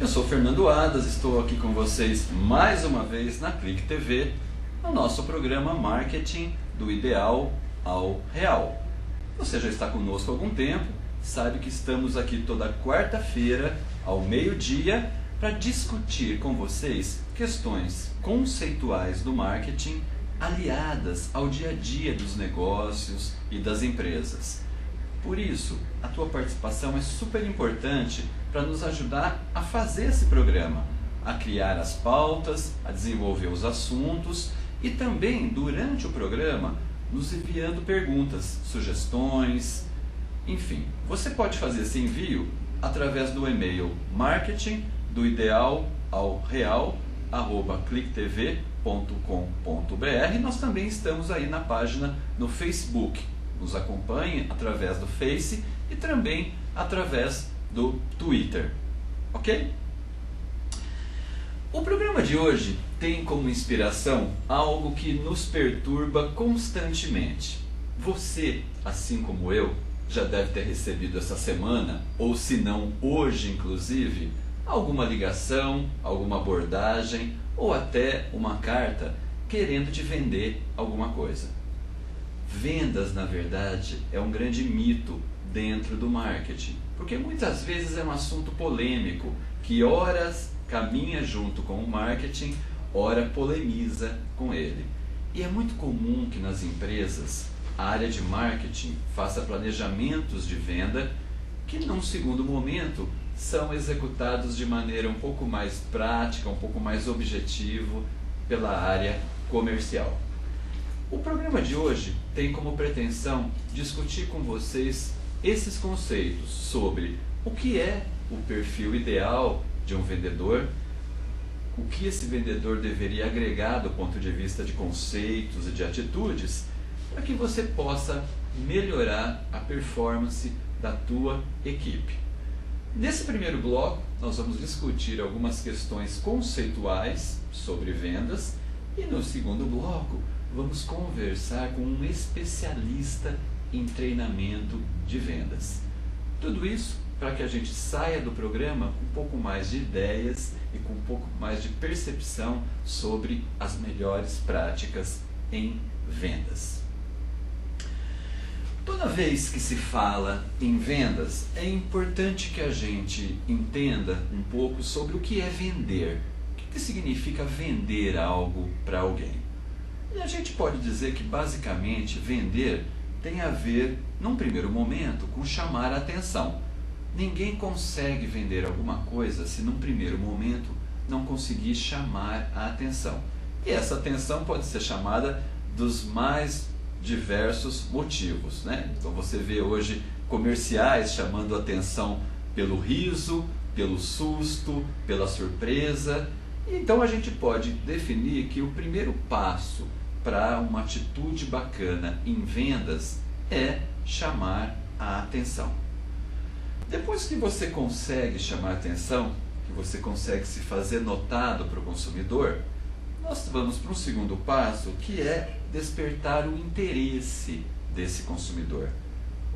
Eu sou Fernando Adas, estou aqui com vocês mais uma vez na Clique TV, no nosso programa Marketing do Ideal ao Real. Você já está conosco há algum tempo, sabe que estamos aqui toda quarta-feira ao meio-dia para discutir com vocês questões conceituais do marketing aliadas ao dia a dia dos negócios e das empresas. Por isso, a tua participação é super importante para nos ajudar a fazer esse programa, a criar as pautas, a desenvolver os assuntos e também, durante o programa, nos enviando perguntas, sugestões, enfim. Você pode fazer esse envio através do e-mail marketingdoideal@clicktv.com.br. Nós também estamos aí na página no Facebook. Nos acompanhe através do Face e também através do Twitter, ok? O programa de hoje tem como inspiração algo que nos perturba constantemente. Você, assim como eu, já deve ter recebido essa semana, ou se não hoje inclusive, alguma ligação, alguma abordagem ou até uma carta querendo te vender alguma coisa. Vendas, na verdade, é um grande mito dentro do marketing, porque muitas vezes é um assunto polêmico, que ora caminha junto com o marketing, ora polemiza com ele. E é muito comum que nas empresas a área de marketing faça planejamentos de venda que, num segundo momento, são executados de maneira um pouco mais prática, um pouco mais objetivo pela área comercial. O programa de hoje tem como pretensão discutir com vocês esses conceitos sobre o que é o perfil ideal de um vendedor, o que esse vendedor deveria agregar do ponto de vista de conceitos e de atitudes, para que você possa melhorar a performance da tua equipe. Nesse primeiro bloco, nós vamos discutir algumas questões conceituais sobre vendas e no segundo bloco vamos conversar com um especialista em treinamento de vendas. Tudo isso para que a gente saia do programa com um pouco mais de ideias e com um pouco mais de percepção sobre as melhores práticas em vendas. Toda vez que se fala em vendas, é importante que a gente entenda um pouco sobre o que é vender. O que significa vender algo para alguém? E a gente pode dizer que basicamente vender tem a ver, num primeiro momento, com chamar a atenção. Ninguém consegue vender alguma coisa se num primeiro momento não conseguir chamar a atenção. E essa atenção pode ser chamada dos mais diversos motivos, né? Então você vê hoje comerciais chamando a atenção pelo riso, pelo susto, pela surpresa. Então a gente pode definir que o primeiro passo para uma atitude bacana em vendas é chamar a atenção. Depois que você consegue chamar a atenção, que você consegue se fazer notado para o consumidor, nós vamos para um segundo passo, que é despertar o interesse desse consumidor.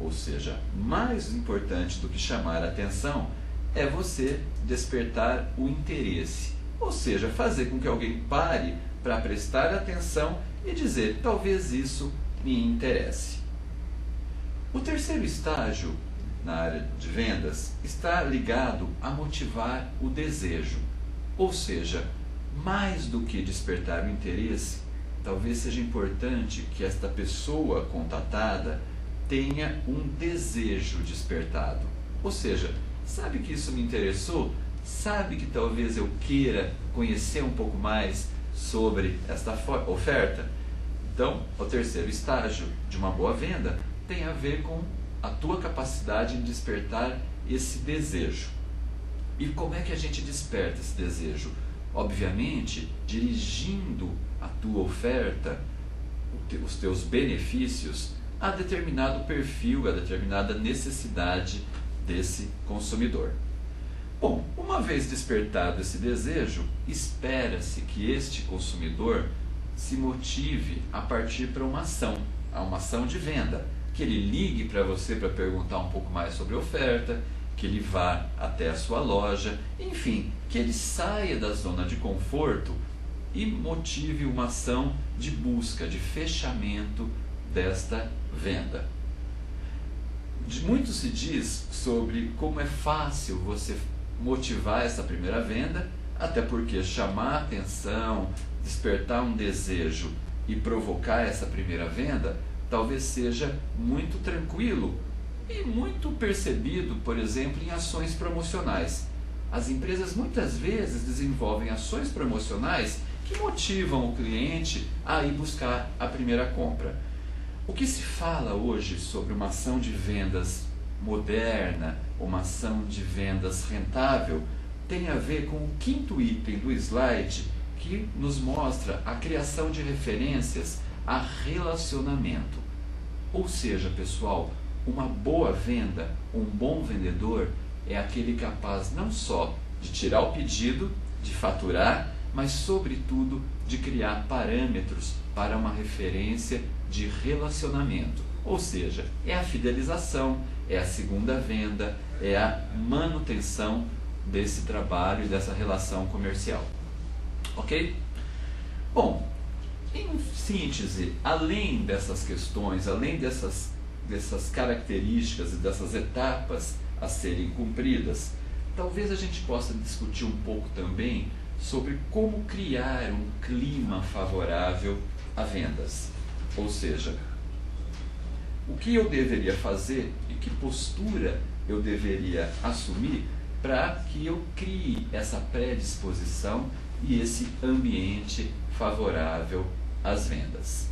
Ou seja, mais importante do que chamar a atenção é você despertar o interesse. Ou seja, fazer com que alguém pare para prestar atenção e dizer, talvez isso me interesse. O terceiro estágio na área de vendas está ligado a motivar o desejo. Ou seja, mais do que despertar o interesse, talvez seja importante que esta pessoa contatada tenha um desejo despertado. Ou seja, sabe que isso me interessou? Sabe que talvez eu queira conhecer um pouco mais sobre esta oferta? Então, o terceiro estágio de uma boa venda tem a ver com a tua capacidade de despertar esse desejo. E como é que a gente desperta esse desejo? Obviamente, dirigindo a tua oferta, os teus benefícios, a determinado perfil, a determinada necessidade desse consumidor. Bom, uma vez despertado esse desejo, espera-se que este consumidor se motive a partir para uma ação de venda, que ele ligue para você para perguntar um pouco mais sobre a oferta, que ele vá até a sua loja, enfim, que ele saia da zona de conforto e motive uma ação de busca, de fechamento desta venda. Muito se diz sobre como é fácil você motivar essa primeira venda, até porque chamar atenção, despertar um desejo e provocar essa primeira venda talvez seja muito tranquilo e muito percebido, por exemplo, em ações promocionais. As empresas muitas vezes desenvolvem ações promocionais que motivam o cliente a ir buscar a primeira compra. O que se fala hoje sobre uma ação de vendas moderna, uma ação de vendas rentável, tem a ver com o quinto item do slide, que nos mostra a criação de referências a relacionamento. Ou seja, pessoal, uma boa venda, um bom vendedor é aquele capaz não só de tirar o pedido, de faturar, mas sobretudo de criar parâmetros para uma referência de relacionamento. Ou seja, é a fidelização, é a segunda venda, é a manutenção desse trabalho e dessa relação comercial. Ok? Bom, em síntese, além dessas questões, além dessas características e dessas etapas a serem cumpridas, talvez a gente possa discutir um pouco também sobre como criar um clima favorável a vendas. Ou seja, o que eu deveria fazer e que postura eu deveria assumir para que eu crie essa predisposição e esse ambiente favorável às vendas.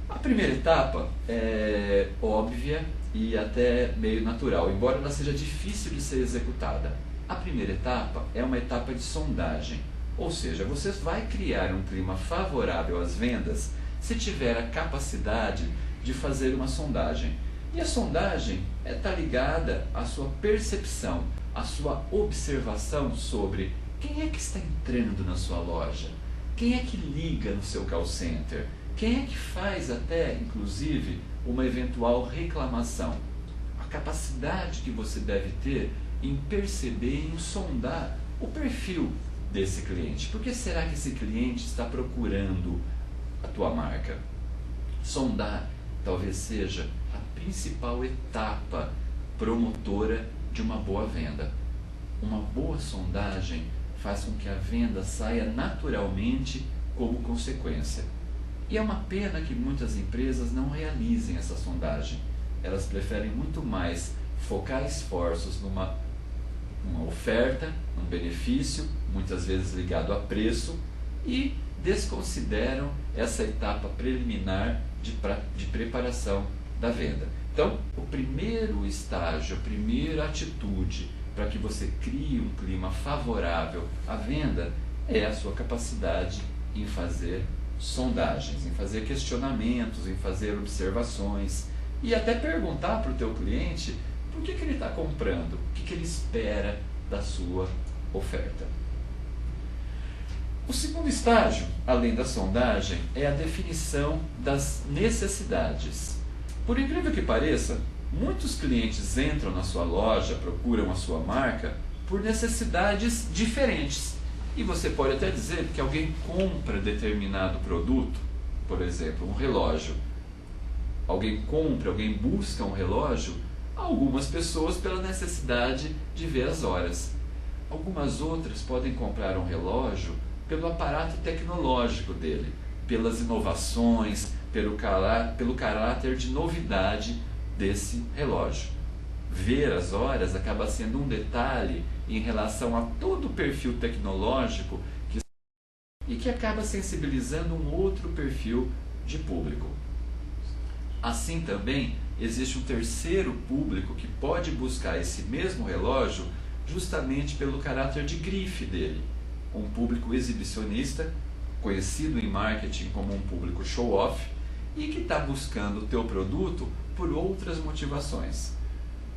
A primeira etapa é óbvia e até meio natural, embora ela seja difícil de ser executada. A primeira etapa é uma etapa de sondagem, ou seja, você vai criar um clima favorável às vendas se tiver a capacidade de fazer uma sondagem. E a sondagem está ligada à sua percepção, à sua observação sobre quem é que está entrando na sua loja, quem é que liga no seu call center, quem é que faz até, inclusive, uma eventual reclamação. A capacidade que você deve ter em perceber, em sondar o perfil desse cliente. Por que será que esse cliente está procurando a tua marca? Sondar talvez seja a principal etapa promotora de uma boa venda. Uma boa sondagem faz com que a venda saia naturalmente como consequência. E é uma pena que muitas empresas não realizem essa sondagem. Elas preferem muito mais focar esforços numa oferta, num benefício, muitas vezes ligado a preço, e desconsideram essa etapa preliminar de preparação da venda. Então, o primeiro estágio, a primeira atitude para que você crie um clima favorável à venda é a sua capacidade em fazer sondagens, em fazer questionamentos, em fazer observações e até perguntar para o teu cliente por que ele está comprando, o que ele espera da sua oferta. O segundo estágio, além da sondagem, é a definição das necessidades. Por incrível que pareça, muitos clientes entram na sua loja, procuram a sua marca por necessidades diferentes. E você pode até dizer que alguém compra determinado produto, por exemplo, um relógio. Alguém compra, alguém busca um relógio, algumas pessoas pela necessidade de ver as horas. Algumas outras podem comprar um relógio pelo aparato tecnológico dele, pelas inovações, pelo caráter de novidade desse relógio. Ver as horas acaba sendo um detalhe em relação a todo o perfil tecnológico e que acaba sensibilizando um outro perfil de público. Assim também existe um terceiro público que pode buscar esse mesmo relógio justamente pelo caráter de grife dele. Um público exibicionista, conhecido em marketing como um público show-off, e que está buscando o teu produto por outras motivações.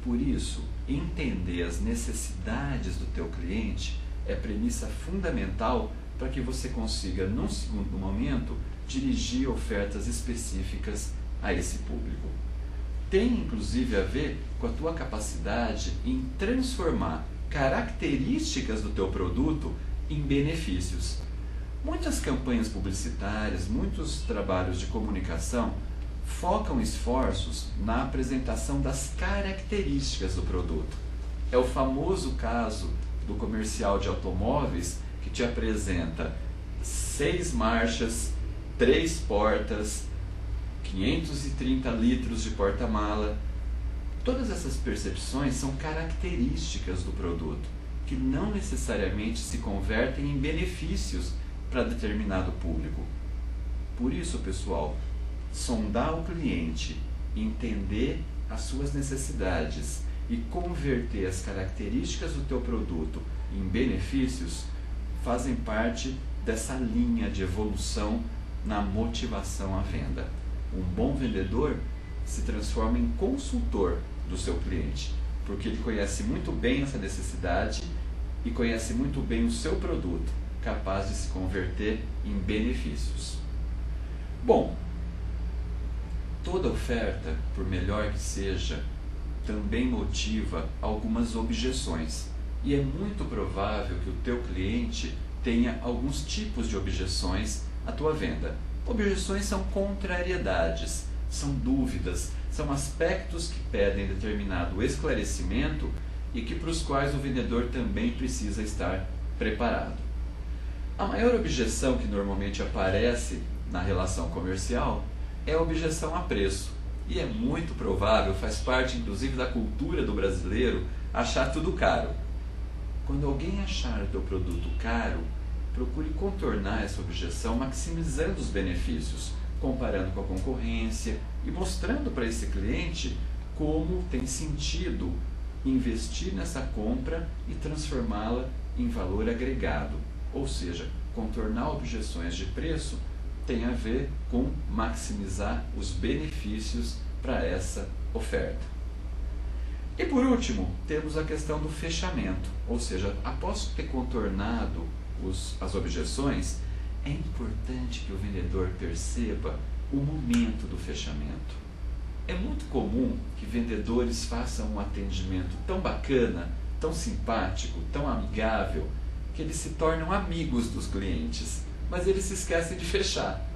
Por isso, entender as necessidades do teu cliente é premissa fundamental para que você consiga, num segundo momento, dirigir ofertas específicas a esse público. tem inclusive a ver com a tua capacidade em transformar características do teu produto em benefícios. Muitas campanhas publicitárias, muitos trabalhos de comunicação focam esforços na apresentação das características do produto. É o famoso caso do comercial de automóveis que te apresenta 6 marchas, 3 portas, 530 litros de porta-mala. Todas essas percepções são características do produto, que não necessariamente se convertem em benefícios para determinado público. Por isso, pessoal, sondar o cliente, entender as suas necessidades e converter as características do teu produto em benefícios fazem parte dessa linha de evolução na motivação à venda. Um bom vendedor se transforma em consultor do seu cliente, porque ele conhece muito bem essa necessidade e conhece muito bem o seu produto, capaz de se converter em benefícios. Bom, toda oferta, por melhor que seja, também motiva algumas objeções, e é muito provável que o teu cliente tenha alguns tipos de objeções à tua venda. Objeções são contrariedades, são dúvidas, são aspectos que pedem determinado esclarecimento e que para os quais o vendedor também precisa estar preparado. A maior objeção que normalmente aparece na relação comercial é a objeção a preço. E é muito provável, faz parte inclusive da cultura do brasileiro, achar tudo caro. Quando alguém achar o teu produto caro, procure contornar essa objeção maximizando os benefícios, comparando com a concorrência e mostrando para esse cliente como tem sentido investir nessa compra e transformá-la em valor agregado. Ou seja, contornar objeções de preço tem a ver com maximizar os benefícios para essa oferta. E por último, temos a questão do fechamento, ou seja, após ter contornado as objeções, é importante que o vendedor perceba o momento do fechamento. É muito comum que vendedores façam um atendimento tão bacana, tão simpático, tão amigável, que eles se tornam amigos dos clientes, mas eles se esquecem de fechar.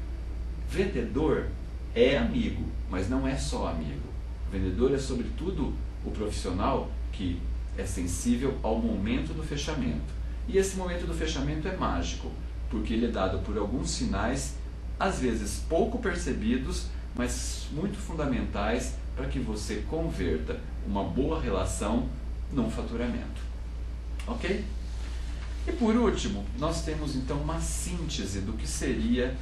Vendedor é amigo, mas não é só amigo. O vendedor é sobretudo o profissional que é sensível ao momento do fechamento. E esse momento do fechamento é mágico, porque ele é dado por alguns sinais, às vezes pouco percebidos, mas muito fundamentais para que você converta uma boa relação num faturamento. Ok? E por último, nós temos então uma síntese do que seria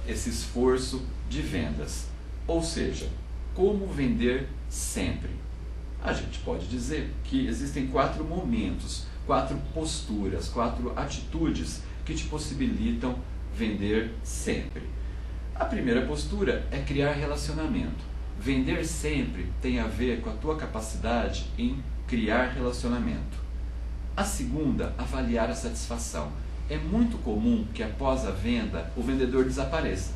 esse esforço de vendas. Ou seja, como vender sempre. A gente pode dizer que existem 4 momentos, 4 posturas, 4 atitudes que te possibilitam vender sempre. A primeira postura é criar relacionamento. Vender sempre tem a ver com a tua capacidade em criar relacionamento. A segunda, avaliar a satisfação. É muito comum que após a venda o vendedor desapareça.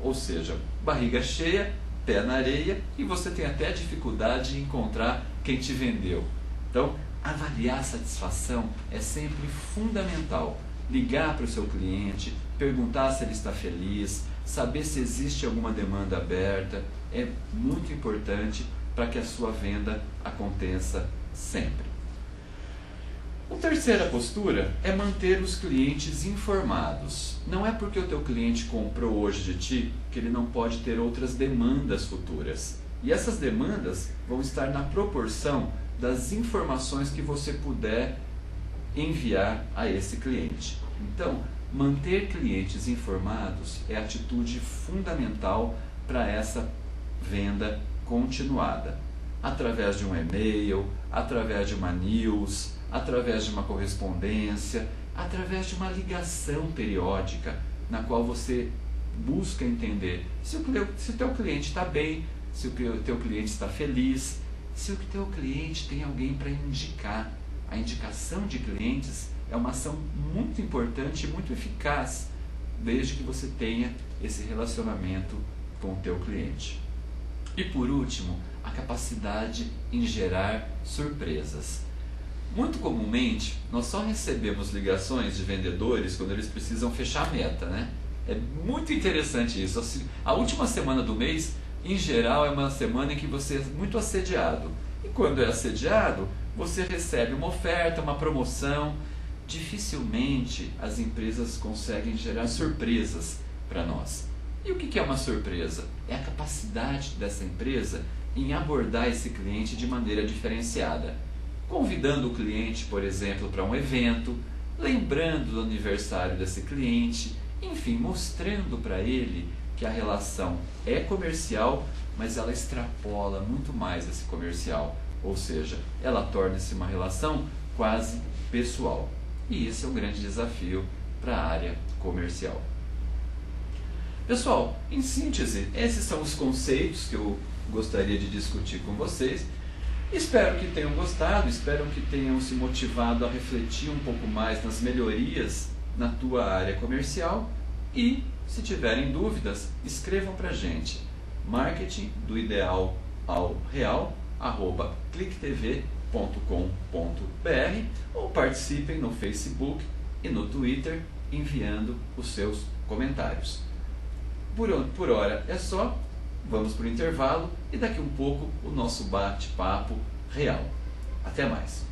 Ou seja, barriga cheia, pé na areia e você tem até dificuldade em encontrar quem te vendeu. Então, avaliar a satisfação é sempre fundamental. Ligar para o seu cliente, perguntar se ele está feliz, saber se existe alguma demanda aberta, é muito importante para que a sua venda aconteça sempre. A terceira postura é manter os clientes informados. Não é porque o teu cliente comprou hoje de ti que ele não pode ter outras demandas futuras. E essas demandas vão estar na proporção das informações que você puder enviar a esse cliente. Então, manter clientes informados é atitude fundamental para essa venda continuada. Através de um e-mail, através de uma news, através de uma correspondência, através de uma ligação periódica, na qual você busca entender se o teu cliente está bem, se o teu cliente está feliz, se o teu cliente tem alguém para indicar. A indicação de clientes é uma ação muito importante e muito eficaz, desde que você tenha esse relacionamento com o teu cliente. E por último, a capacidade em gerar surpresas. Muito comumente, nós só recebemos ligações de vendedores quando eles precisam fechar a meta, né? É muito interessante isso. A última semana do mês, em geral, é uma semana em que você é muito assediado. E quando é assediado, você recebe uma oferta, uma promoção. Dificilmente as empresas conseguem gerar surpresas para nós. E o que é uma surpresa? É a capacidade dessa empresa em abordar esse cliente de maneira diferenciada. Convidando o cliente, por exemplo, para um evento, lembrando do aniversário desse cliente, enfim, mostrando para ele que a relação é comercial, mas ela extrapola muito mais esse comercial, ou seja, ela torna-se uma relação quase pessoal. E esse é um grande desafio para a área comercial. Pessoal, em síntese, esses são os conceitos que eu gostaria de discutir com vocês. Espero que tenham gostado, espero que tenham se motivado a refletir um pouco mais nas melhorias na tua área comercial e, se tiverem dúvidas, escrevam para a gente marketing do ideal ao real @clicktv.com.br ou participem no Facebook e no Twitter enviando os seus comentários. Por hora é só, vamos para o intervalo e daqui um pouco o nosso bate-papo real. Até mais!